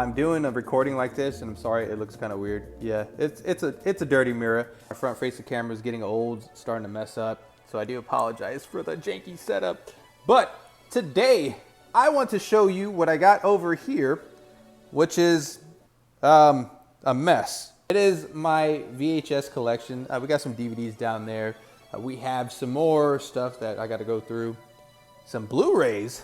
I'm doing a recording like this, and I'm sorry it looks kind of weird. Yeah, it's a dirty mirror. My front facing camera is getting old, starting to mess up. So I do apologize for the janky setup. But today I want to show you what I got over here, which is a mess. It is my VHS collection. We got some DVDs down there. We have some more stuff that I got to go through. Some Blu-rays.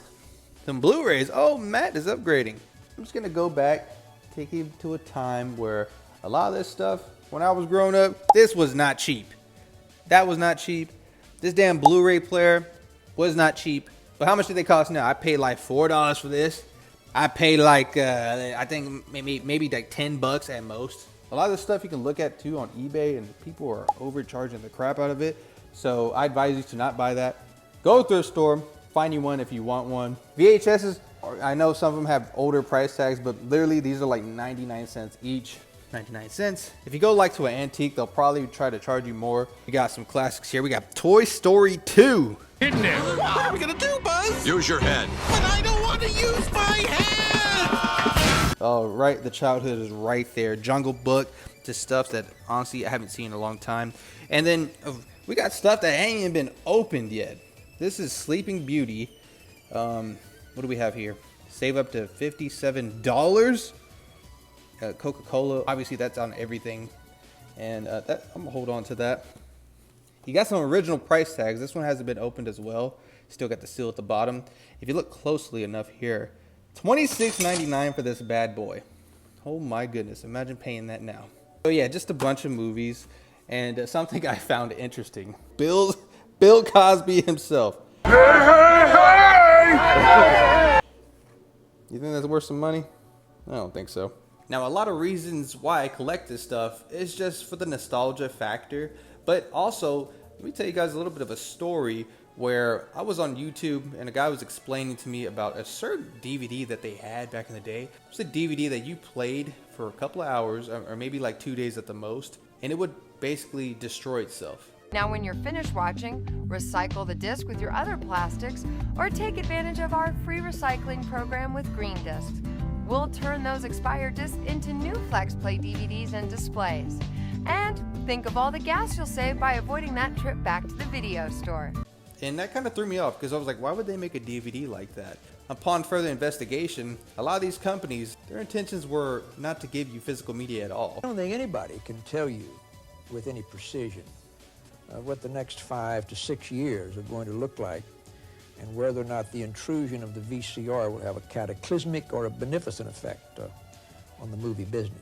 Oh, Matt is upgrading. I'm just gonna go back, take you to a time where a lot of this stuff, when I was growing up, this was not cheap. That was not cheap. This damn Blu-ray player was not cheap. But how much do they cost now? I paid like $4 for this. I paid like, I think maybe like 10 bucks at most. A lot of this stuff you can look at too on eBay, and people are overcharging the crap out of it. So I advise you to not buy that. Go to a store, find you one if you want one. VHSs, I know some of them have older price tags, but literally these are like 99 cents each. 99 cents. If you go like to an antique, they'll probably try to charge you more. We got some classics here. We got Toy Story 2. Hidden there. What are we gonna do, Buzz? Use your head. But I don't want to use my head! Oh, right, the childhood is right there. Jungle Book, just stuff that honestly I haven't seen in a long time. And then we got stuff that ain't even been opened yet. This is Sleeping Beauty. What do we have here? Save up to $57. Coca-Cola, obviously that's on everything. And I'm gonna hold on to that. You got some original price tags. This one hasn't been opened as well. Still got the seal at the bottom. If you look closely enough here, $26.99 for this bad boy. Oh my goodness, imagine paying that now. So yeah, just a bunch of movies. And something I found interesting. Bill Cosby himself. You think that's worth some money? I don't think so. Now, a lot of reasons why I collect this stuff is just for the nostalgia factor, but also, let me tell you guys a little bit of a story where I was on YouTube and a guy was explaining to me about a certain DVD that they had back in the day. It was a DVD that you played for a couple of hours, or maybe like 2 days at the most, and it would basically destroy itself. Now when you're finished watching, recycle the disc with your other plastics or take advantage of our free recycling program with Green Discs. We'll turn those expired discs into new FlexPlay DVDs and displays. And think of all the gas you'll save by avoiding that trip back to the video store. And that kind of threw me off because I was like, why would they make a DVD like that? Upon further investigation, a lot of these companies, their intentions were not to give you physical media at all. I don't think anybody can tell you with any precision what the next 5 to 6 years are going to look like, and whether or not the intrusion of the VCR will have a cataclysmic or a beneficent effect on the movie business.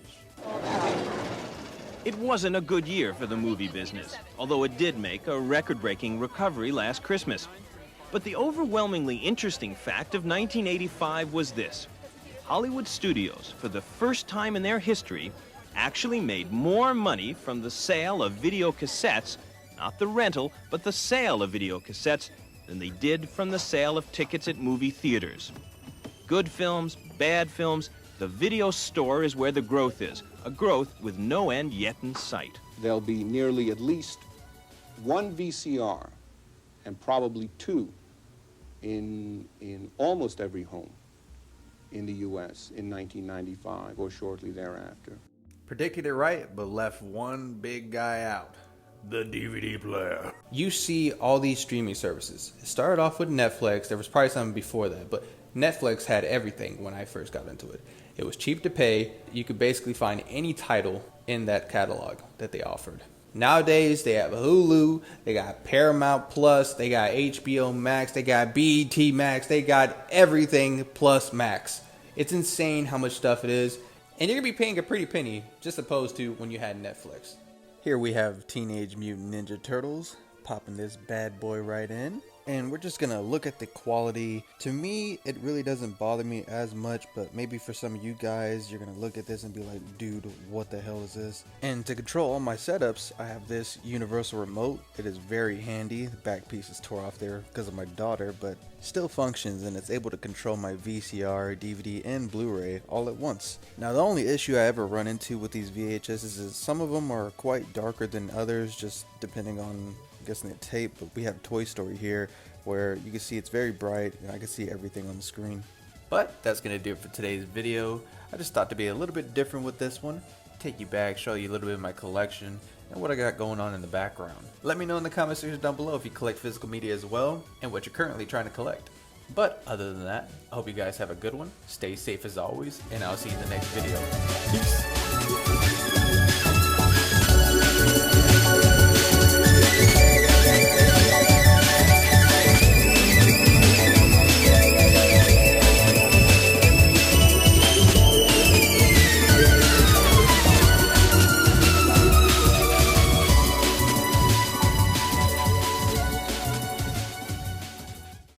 It wasn't a good year for the movie business, although it did make a record-breaking recovery last Christmas. But the overwhelmingly interesting fact of 1985 was this: Hollywood studios, for the first time in their history, actually made more money from the sale of video cassettes, not the rental, but the sale of video cassettes, than they did from the sale of tickets at movie theaters. Good films, bad films, the video store is where the growth is, a growth with no end yet in sight. There'll be nearly at least one VCR and probably two in almost every home in the U.S. in 1995 or shortly thereafter. Predicted it right, but left one big guy out. The DVD player. You see all these streaming services. It started off with Netflix. There was probably something before that, but Netflix had everything when I first got into it. It was cheap to pay. You could basically find any title in that catalog that they offered. Nowadays, they have Hulu, they got Paramount Plus, they got HBO Max, they got BET Max, they got everything plus Max. It's insane how much stuff it is, and you're going to be paying a pretty penny, just opposed to when you had Netflix. Here we have Teenage Mutant Ninja Turtles, popping this bad boy right in. And we're just gonna look at the quality. To me, it really doesn't bother me as much, but maybe for some of you guys, you're gonna look at this and be like, dude, what the hell is this? And to control all my setups, I have this universal remote. It is very handy. The back piece is tore off there because of my daughter, but still functions, and it's able to control my VCR, DVD, and Blu-ray all at once. Now, the only issue I ever run into with these VHSs is some of them are quite darker than others, just depending on, I'm guessing, the tape. But we have Toy Story here, where you can see it's very bright, and I can see everything on the screen. But that's going to do it for today's video. I just thought to be a little bit different with this one. Take you back, show you a little bit of my collection and what I got going on in the background. Let me know in the comment section down below if you collect physical media as well and what you're currently trying to collect. But other than that, I hope you guys have a good one. Stay safe as always, and I'll see you in the next video. Peace.